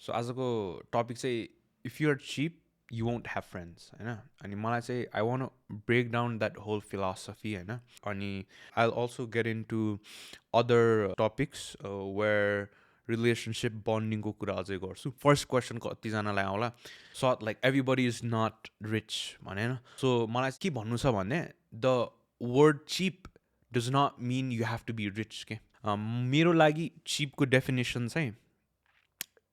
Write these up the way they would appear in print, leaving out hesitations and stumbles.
So आजको topic चाहिँ if you are cheap you won't have friends होइन अनि मलाई चाहिँ I want to break down that whole philosophy होइन अनि I'll also get into other topics where relationship bonding को कुरा अझै गर्छु फर्स्ट क्वेसन कतिजनालाई आउला so like everybody is not rich भने होइन सो मलाई के भन्नु छ भने the word cheap does not mean you have to be rich के मेरो लागि चिपको डेफिनेसन चाहिँ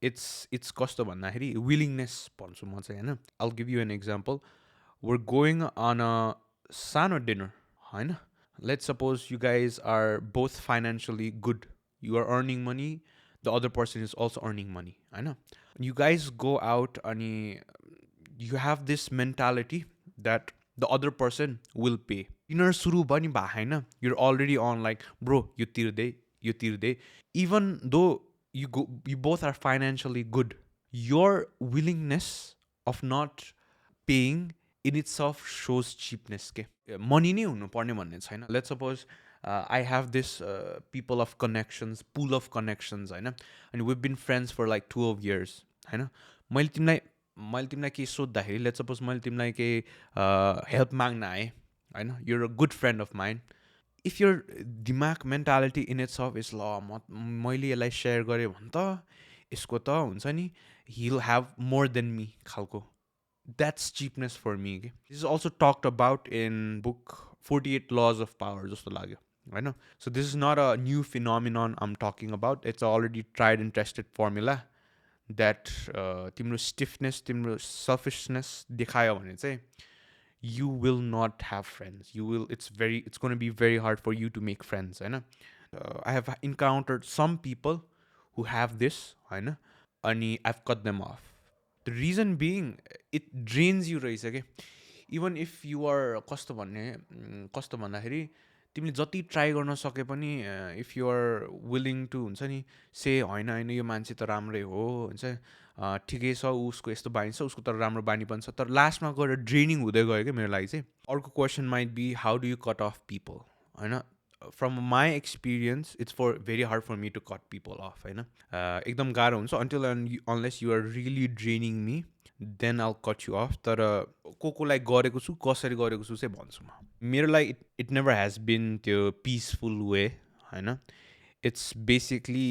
it's कस्तो भन्दाखेरि विलिङनेस भन्छु म चाहिँ होइन I'll give you an example. We're going on a सानो dinner होइन let's suppose you guys are both financially good. You are earning money, the other person is also earning money होइन you guys go out अनि you have this mentality that the other person will pay. Dinner सुरु पनि भयो होइन you're already on like bro यो तिर्दै even though you both are financially good, your willingness of not paying in itself shows cheapness के money नै हुनु पर्ने भन्ने छैन. Let's suppose I have this people of connections, pool of connections होइन and we've been friends for like 12 years होइन मैले तिमीलाई केही सोद्धाखेरि let's suppose मैले तिमीलाई केही help माग्न आएँ होइन you're a good friend of mine. If your दिमाग mentality in its of is ल मैले यसलाई सेयर गरेँ भने त यसको त हुन्छ नि he'll have more than me खालको द्याट्स चिपनेस फर मी के this is also talked about in book 48 laws of power जस्तो लाग्यो होइन so this is not a new phenomenon um talking about it's already tried and tested formula that तिम्रो stiffness तिम्रो selfishness देखायो भने चाहिँ you will not have friends. It's going to be very hard for you to make friends. I have encountered some people who have this, and I've cut them off. The reason being, it drains you, right? Even if you are कस्तो भन्दाखेरि तिमीले जति try गर्न सके पनि if you are willing to हुन्छ नि से होइन यो मान्छे त राम्रै हो हुन्छ ठिकै छ उसको यस्तो बानी छ उसको त राम्रो बानी पनि छ तर लास्टमा गएर ड्रेनिङ हुँदै गयो क्या मेरो लागि चाहिँ अर्को question might be how do you cut off people होइन from my experience it's very hard for me to cut people off होइन एकदम गाह्रो हुन्छ until unless you are really draining me then all cut you off तर कोलाई गरेको छु कसरी गरेको छु चाहिँ भन्छु म मेरो लागि इट नेभर हेज बिन त्यो पिसफुल वे होइन इट्स बेसिकली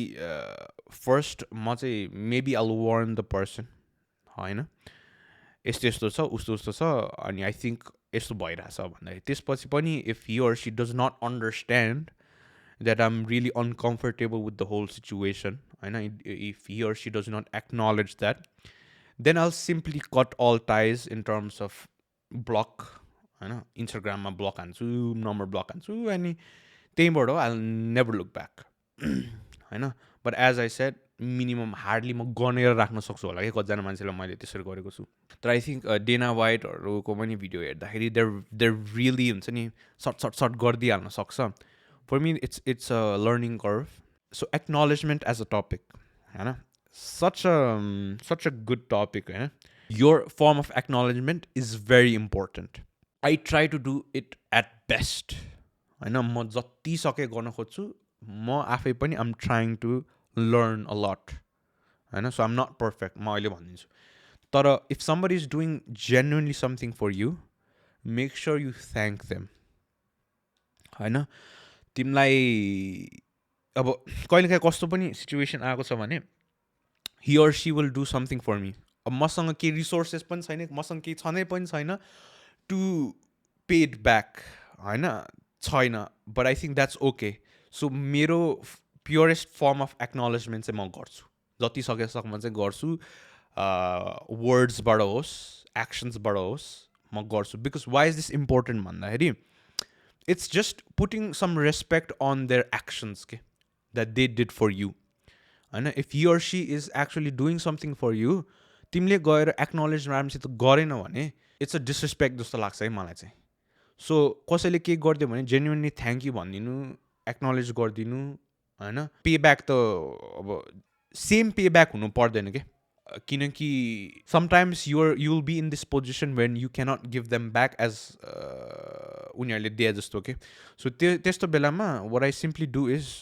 फर्स्ट म चाहिँ maybe I'll warn the person होइन यस्तो यस्तो छ उस्तो उस्तो छ अनि आई थिङ्क यस्तो भइरहेछ भन्दाखेरि त्यसपछि पनि if he or she does not understand that I am really uncomfortable with the whole situation होइन if he or she does not acknowledge that then I'll simply cut all ties in terms of block होइन इन्स्टाग्राममा block हान्छु number block हान्छु अनि त्यहीँबाट I'll never look back होइन but as I said minimum hardly म गनेर राख्न सक्छु होला कि कतिजना मान्छेलाई मैले त्यसरी गरेको छु तर आई थिङ्क डेना वाइटहरूको पनि भिडियो हेर्दाखेरि देयर रियली हुन्छ नि सर्ट गरिदिइहाल्न सक्छ for me it's a learning curve so acknowledgement as a topic होइन such a good topic your form of acknowledgement is very important. I try to do it at best होइन म जति सके गर्न खोज्छु म आफै पनि I'm trying to learn a lot होइन so I'm not perfect म अहिले भनिदिन्छु तर if somebody is doing genuinely something for you make sure you thank them होइन तिमीलाई अब कहिलेकाहीँ कस्तो पनि सिचुएसन आएको छ भने he or she will do something for me. अब मसँग केही रिसोर्सेस पनि छैन मसँग केही छँदै पनि छैन टु पे इट ब्याक होइन छैन but I think that's okay so मेरो प्योरेस्ट फर्म अफ एक्नोलेजमेन्ट चाहिँ म गर्छु जति सकेसम्म चाहिँ गर्छु वर्ड्सबाट होस् एक्सन्सबाट होस् म गर्छु because why is this important भन्दाखेरि it's just putting some respect on their actions के that they did for you होइन if he or she is actually doing something for you तिमीले गएर एक्नोलेज राम्रोसित गरेन भने इट्स अ डिसरेस्पेक्ट जस्तो लाग्छ है मलाई चाहिँ सो कसैले के गरिदियो भने जेन्युनली थ्याङ्क यू भनिदिनु एक्नोलेज गरिदिनु होइन पे ब्याक त अब सेम पे ब्याक हुनु पर्दैन क्या किनकि sometimes you will be in this position when you cannot give them back as उनीहरूले दिए जस्तो के सो त्यस्तो बेलामा what I simply do is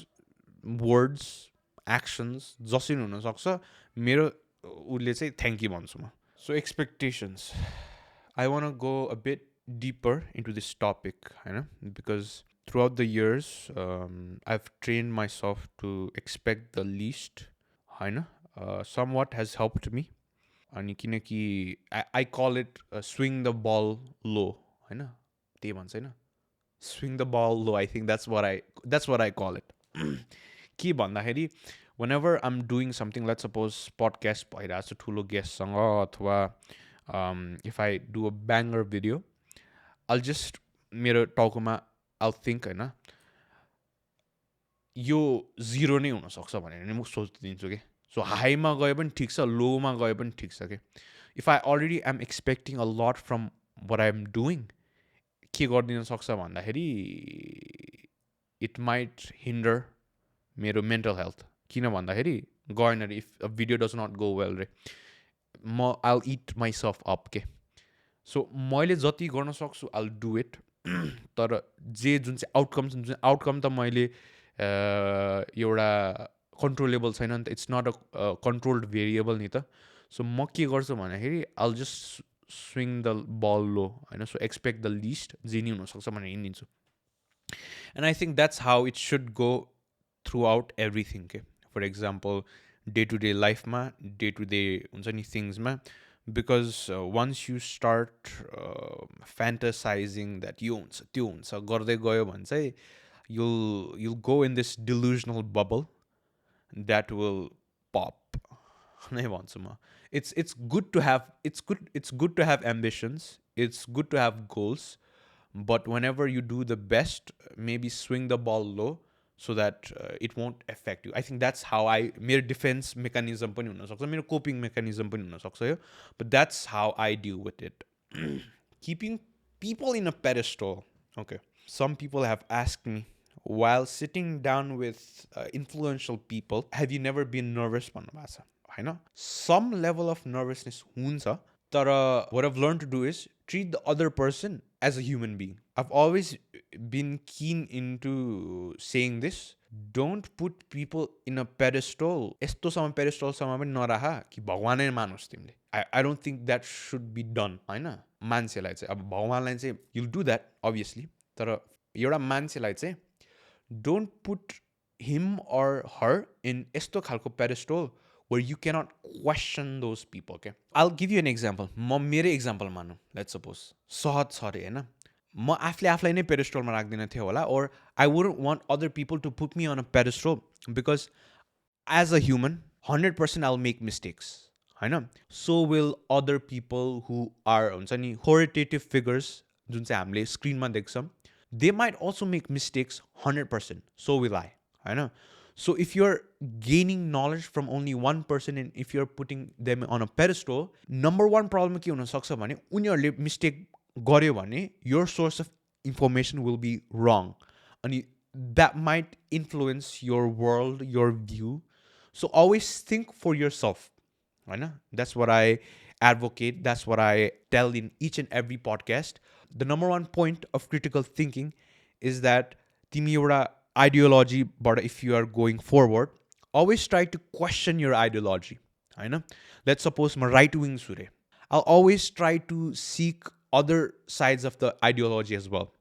words actions जसरी हुनसक्छ मेरो उसले चाहिँ थ्याङ्क यू भन्छु म. So expectations. I want to go a bit deeper into this topic, because throughout the years, I've trained myself to expect the least, somewhat has helped me. अनि किनकि I call it swing the ball low, होइन त्यही भन्छ होइन swing the ball low. I think that's what I call it. के भन्दाखेरि whenever I'm doing something, let's suppose podcast भइरहेको छ ठुलो गेस्टसँग अथवा if I do a banger video, I'll just मेरो टाउकोमा I'll think होइन यो 0 नै हुनसक्छ भनेर नि म सोचिदिन्छु कि. सो हाईमा गए पनि ठिक छ, लोमा गए पनि ठिक छ कि. If I already am expecting a lot from what I am doing, के गरिदिन सक्छ भन्दाखेरि इट माइट हिन्डर मेरो मेन्टल हेल्थ. किन भन्दाखेरि गएन रे, if a video does not go well रे, म आइल इट माइसेल्फ अप के. सो मैले जति गर्न सक्छु आइल डु इट. तर जुन चाहिँ आउटकम त मैले एउटा कन्ट्रोलेबल छैन नि त, it's not a controlled variable नि त. सो म के गर्छु भन्दाखेरि I'll just swing the ball low, होइन. सो एक्सपेक्ट द लिस्ट, जे नि हुनसक्छ भनेर हिँडिदिन्छु. And I think that's how it should go throughout everything के. For example day to day लाइफमा, डे टु डे हुन्छ नि थिङ्समा. Because once you start fantasizing that यो हुन्छ त्यो हुन्छ गर्दै गयो भने चाहिँ you'll go in this delusional bubble that will pop. नै भन्छु म. It's good to have ambitions, it's good to have goals, but whenever you do the best, maybe swing the ball low so that it won't affect you. I think that's how मेरो defense mechanism पनि हुनसक्छ, मेरो coping mechanism पनि हुनसक्छ यो, but that's how I deal with it. Keeping people in a pedestal. Okay. Some people have asked me, while sitting down with influential people, have you never been nervous भन्नुभएको छ, होइन. Some level of nervousness हुन्छ, तर what I've learned to do is treat the other person as a human being. I've always been keen into saying this. Don't put people in a pedestal. यस्तोसम्म पेडेस्टलसम्म पनि नराख कि भगवानै मानोस् तिमीले. I don't think that should be done, होइन. मान्छेलाई चाहिँ अब भगवानलाई चाहिँ you'll do that obviously, तर एउटा मान्छेलाई चाहिँ don't put him or her in यस्तो खालको pedestal where you cannot question those people, okay? I'll give you an example. म मेरै example मानौँ. Let's suppose सहत छ अरे, होइन. म आफूलाई नै पेडेस्टलमा राख्दिनँ थियो होला, or I wouldn't want other people to put me on a pedestal because as a human 100% I'll make mistakes, होइन. So will other people who are हुन्छ नि authoritative figures जुन चाहिँ हामीले स्क्रिनमा देख्छौँ. They might also make mistakes 100%. So will I. I know. So if you're gaining knowledge from only one person and if you're putting them on a pedestal, number one problem के हुन सक्छ भने उनीहरूले mistake गर्यो भने your source of information will be wrong. And that might influence your world, your view. So always think for yourself. I know. That's what I advocate. That's what I tell in each and every podcast. The number one point of critical thinking is that तिमी एउटा ideology, but if you are going forward, always try to question your ideology, होइन. Let's suppose म right wing छु रे, I'll always try to seek other sides of the ideology as well.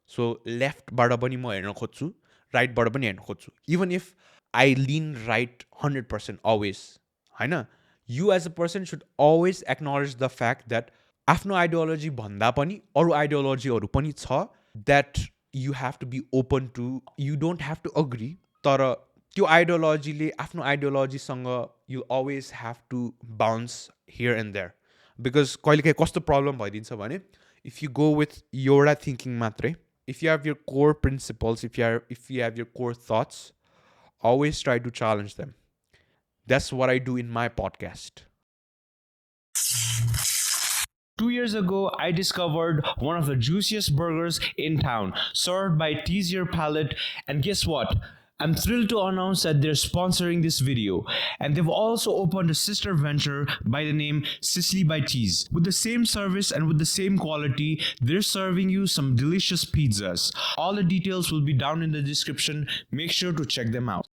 So left बाट पनि म हेर्न खोज्छु, right बाट पनि हेर्न खोज्छु, even if I lean right 100% always, होइन. You as a person should always acknowledge the fact that आफ्नो आइडियोलोजी भन्दा पनि अरू आइडियोलोजीहरू पनि छ that you have to be open to. You don't have to agree, तर त्यो आइडियोलोजीले आफ्नो आइडियोलोजीसँग you always have to bounce here and there. Because कहिलेकाहीँ कस्तो प्रब्लम भइदिन्छ भने if you go with एउटा thinking मात्रै, if you have your core principles, if you have your core thoughts, always try to challenge them. That's what I do in my podcast. 2 years ago, I discovered one of the juiciest burgers in town, served by Tease Your Palate, and guess what? I'm thrilled to announce that they're sponsoring this video, and they've also opened a sister venture by the name Sicily by Tease. With the same service and with the same quality, they're serving you some delicious pizzas. All the details will be down in the description. Make sure to check them out.